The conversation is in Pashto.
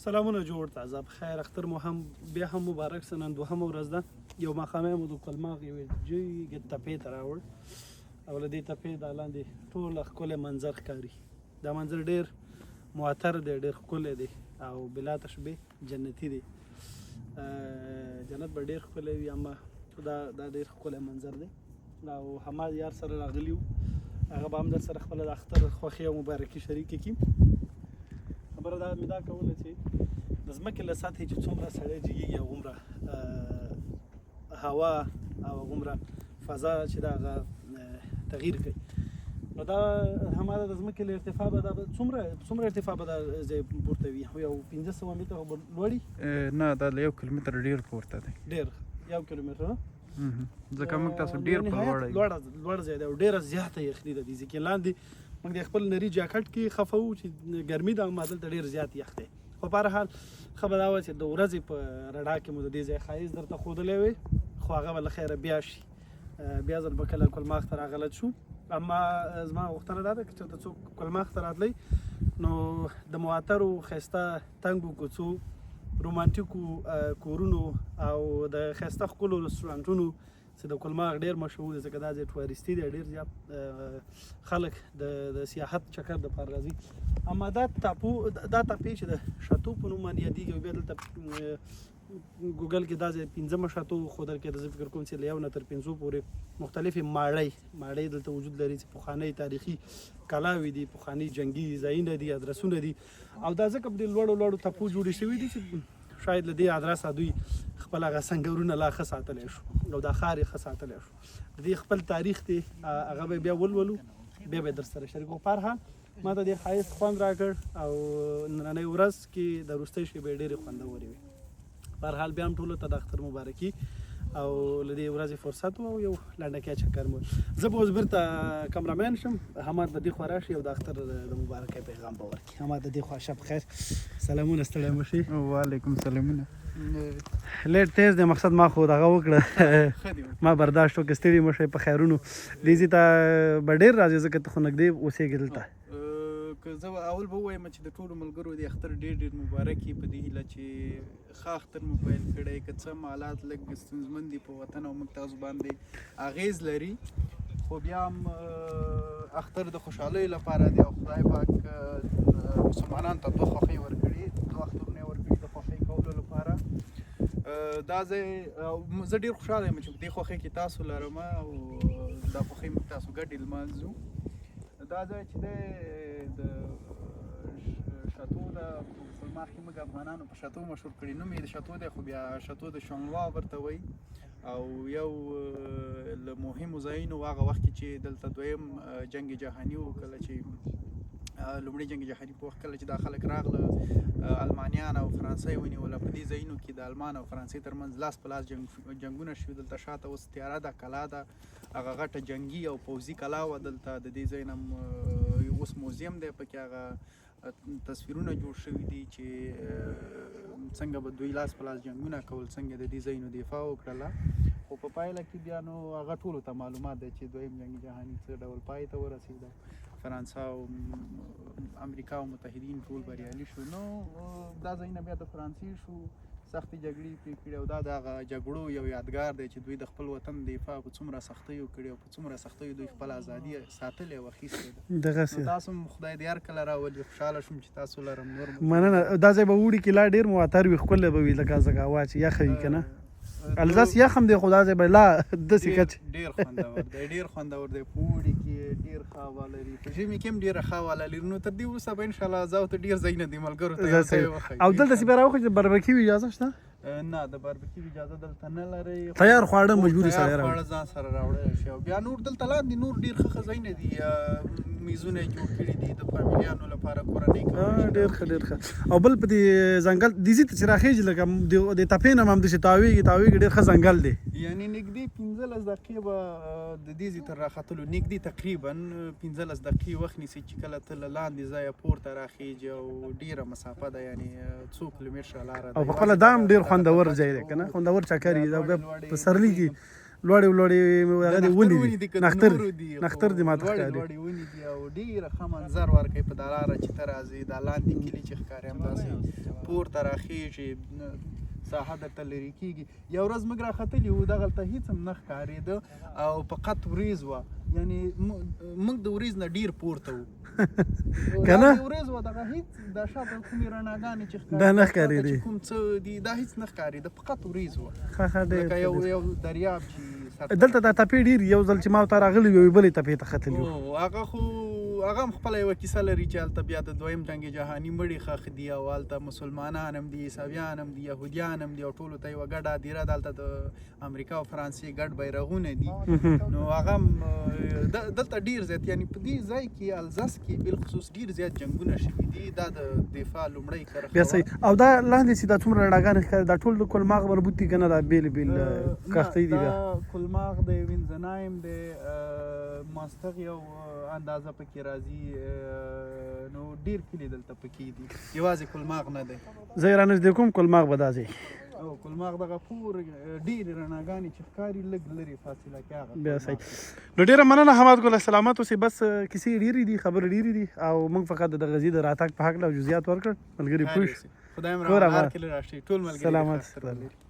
سلامونه جوړ تازه بخیر اختر مو هم بیا هم مبارک سه نن دوهمه ورځ ده یو ماښامې مو د کلماغ یوې جګې تپې ته راوړ او له دې تپې دا لاندې ټوله ښکلی منظر ښکاري. دا منظر ډېر معطر دی، ډېر ښکلی دی او بلا تشبیه جنتي دی. جنت به ډېر ښکلی وي اما دا ډېر ښکلی منظر دی او هما یار سره راغلي وو، هغه به هم در سره خپله د اختر خوښي او مبارکي شریکه کړي. خبره دا مې دا کوله چې د ځمکې له سطحې چې څومره سړی جګېږي هغومره هوا او هغومره فضا چې ده هغه تغییر کوي. نو دا هماغه د ځمکې له ارتفاع به دا څومره ارتفاع به دا ځای پورته وي؟ یو 1500 متره به لوړي؟ نه دا له 1 کیلومتر ډېر پورته دی. ډېر 1 کیلومتر ځکه موږ تاسو ډېر په لوړ ځای دی او ډېره زیاته یخني ده. دې ځکه لاندې موږ د خپل نري جاکټ کې خفه وو چې ګرمي ده اما دلته ډېر زیات یخ دی. خو په هر حال ښه به دا وه چې د ورځې په رڼا کې مو د دې ځای ښایست درته ښودلی وی، خو هغه به له خیره بیا شي، بیا ځل به کله کلماغ ته راغلط شو. اما زما غوښتنه دا ده که چېرته څوک کلماغ ته راتلی نو د معطرو ښایسته تنګو کوڅو، رومانټیکو کورونو او د ښایسته ښکلو رسټورانټونو چې د کلماغ ډېر مشهور دی ځکه دا ځای ټوریستي دی، ډېر زیات خلک د سیاحت چکر دپاره راځي. اما دا تپې چې د شاتو په نوم باندې یادېږي او بیا دلته ګوګل کې دا ځای 15مه شاتو ښودل کېده. زه فکر کوم چې له 1 نه تر 5 پورې مختلفې ماړۍ دلته وجود لري چې پخوانۍ تاریخي کلاوې دي، پخواني جنګي ځایونه دي، ادرسونه دي او دا ځکه په دې لوړو تپو جوړې شوي دي چې شاید له دې ادرسه دوی خپل هغه سنګرونه لا ښه ساتلی شو او دا ښار یې ښه ساتلی شو. د دې خپل تاریخ دی هغه به بیا ولولو، بیا به در سره شریکو. په هر حال ما ته ډېر ښایست خوند راکړ او نننۍ ورځ کې د وروستۍ شېبې ډېرې خوندورې وې. په هر حال بیا هم ټولو ته د اختر مبارکي او له دې ورځې فرصت و او یو لنډکی چکر مو. زه به اوس بېرته کمرامین شم، حماد به دې خوا راشي او د اختر د مبارکۍ پیغام به ورکړي. حماد د دې خوا شب خیر، سلامونه، ستړی مه شئ. وعلیکم سلامونه. لیټ تیز دی، مقصد ما خو دغه وکړه ما برداشت وکړه. ستړي مه شئ، په خیرونو. لیزي ته به ډېر راځي ځکه ته خو نږدې اوسېږې دلته. که زه اول به ووایم چې د ټولو ملګرو د اختر ډېر مبارک وي په دې هیله چې ښه اختر مو پیل کړی. که څه هم حالات لږ ستونزمن دي په وطن او موږ تاسو باندې اغیز لري، خو بیا هم اختر د خوشحالۍ لپاره دی او خدای پاک مسلمانانو ته 2 خوښۍ ورکړي، 2 اخترونه یې ورکړي د خوښۍ کولو لپاره. دا ځای زه ډېر خوشحاله یم چې په دې خوښۍ کې تاسو لرم او دا خوښۍ موږ تاسو ګډ لمانځو. دا ځای چې دی د شاتو ده، په کلماغ کې موږ افغانانو په شاتو مشهور کړي، نوم یې د شاتو دی خو بیا شاتو د شانګوا ورته وایي او یو له مهمو ځایونو هغه وخت کې چې دلته دویم جنګ جهاني و، کله چې لومړي جنګ جهاني په وخت کله چې دا خلک راغله المانیان او فرانسه یې ونیوله، په دې ځایونو کې د المان او فرانسې ترمنځ لاس په لاس جنګونه شوي. دلته شاته اوس تیاره ده، کلا ده، هغه غټه جنګي او پوځي کلا وه. دلته د دې ځای نه اوس موزیم دی، پکې هغه تصویرونه جوړ شوي دي چې څنګه به دوی لاس په لاس جنګونه کول، څنګه د دې ځایونو دفاع وکړله. خو په پایله کې بیا نو هغه ټولو ته معلومات دی چې دویم جنګ جهاني څه ډول پای ته ورسېده، فرانسه او امریکا او متحدین ټول بریالي شو. نو دا ځایونه بیا د فرانسې شو، سختې جګړې پرې کړې او دا د هغه جګړو یو یادګار دی چې دوی د خپل وطن دفاع په څومره سختیو کړې او په څومره سختیو دوی خپل ازادي ساتلې او اخیستې ده. دغسې تاسو هم خدای دې هر کله راولي، خوشحاله شوم چې تاسو لرم. نور مننه. دا ځای به اوړي کې لا ډېر معطر وي، ښکلی به وي لکه هوا چې یخه وي که نه. الزاس یخ هم دی خو دا ځای به لا داسې کچ ډېر خوندور دی، ډېر خوندور دی. په اوړي کې ډېر ښه هوا لري، په ژمي کې هم ډېره ښه هوا لري. نو تر دې وروسته به انشاءالله زه او ته ډېر ځایونه دي ملګرو ته یو ځای وښیو. او دلته چې بیا راوخلو چې باربکي اجازه شته؟ نه، د باربکیو اجازه دلته نه لرئ. تیار خواړه مجبوري سره تیار خواړه ځان سره راوړلی شي. او بیا نور دلته لاندې نور ډېر ښه ځایونه دي، میزونه یې جوړ کړي دي د فامیلیانو لپاره، کورنۍ ډېر ښه ډېر ښه. او بل په دې ځنګل دیزي ته چې راخېږي لکه د تپې نه هم همداسې تاوېږي ډېر ښه ځنګل دی. یعنې نږدې 15 دقیقې به د دیزي تر راختلو نږدې تقریبا 15 دقیقې وخت نیسي چې کله ته له لاندې ځایه پورته راخېږي او ډېره مسافه ده، یعنې 2 کیلومتره لاره ده. او په خپله دا هم ډېر خوندور ځای دی که نه، خوندور چکر یي. په پسرلي کې لوړې هغه ونې ونې دي دي نختر دي ماته ښکاري لوړې ونې دي او ډېره ښه منظر ورکوي په دا لاره چې ته راځې دا لاندې کلي چې ښکاري همداسې پورته راخیږي ساحه درته لرې کېږي یوه ورځ موږ راختلي وو دغلته هېڅ هم نه ښکارېده او فقط وریځ وه یعنې موږ د وریځ نه ډېر پورته وو که نه وریځ وه دغه هېڅ دا شاته کومې رڼاګانې چې دا نه ښکاري ښکارېدې چې کوم څه دي دا هېڅ نه ښکارېده فقط وریځ وه ښه لکه ډېر یو دریاب چې دلته دا تپې ډېر یو ځل چې ما ورته راغلی وي بلې تپې ته ختلي وو هغه خو هغه هم خپله یوه کیسه لري چې هلته بیا د دویم جنګ جهاني مړي ښخ دي او هلته مسلمانان هم دي عیسویان هم دي یهودیان هم دي او ټولو ته یوه ګډه هدیره ده هلته د امریکا او فرانسې ګډ بیرغونه دي نو هغه هم دلته ډېر زیات یعنې په دې ځای کې الزس کې بالخصوص ډېر زیات جنګونه شوي دي دا د دفاع لومړی کرښه بیا صحیح او دا لاندې چې دا څومره رڼاګانې ښکاري دا ټول د کلماغ مربوط دي که نه دا بېلې بېل کښتۍ دي بیا کلماغ دی وینزنایم دی ماستغ یو اندازه پکې راځي نو ډېر کلي دلته پکې دي یوازې کلماغ نه دی زه یې رانږدې کوم کلماغ به دا ځای او کلماغ دغه پور ډېرې رڼاګانې چې ښکاري لږ لرې فاصله کې هغه بیا صحیح نو ډېره مننه حماد ګله سلامت اوسې بس کیسې ډېرې دي خبرې ډېرې دي او موږ فقط د غزې د راتګ په هکله جزئیات ورکړ ملګري پوه شو خدای مو رحمت وکړي راشي ټول ملګري سلامت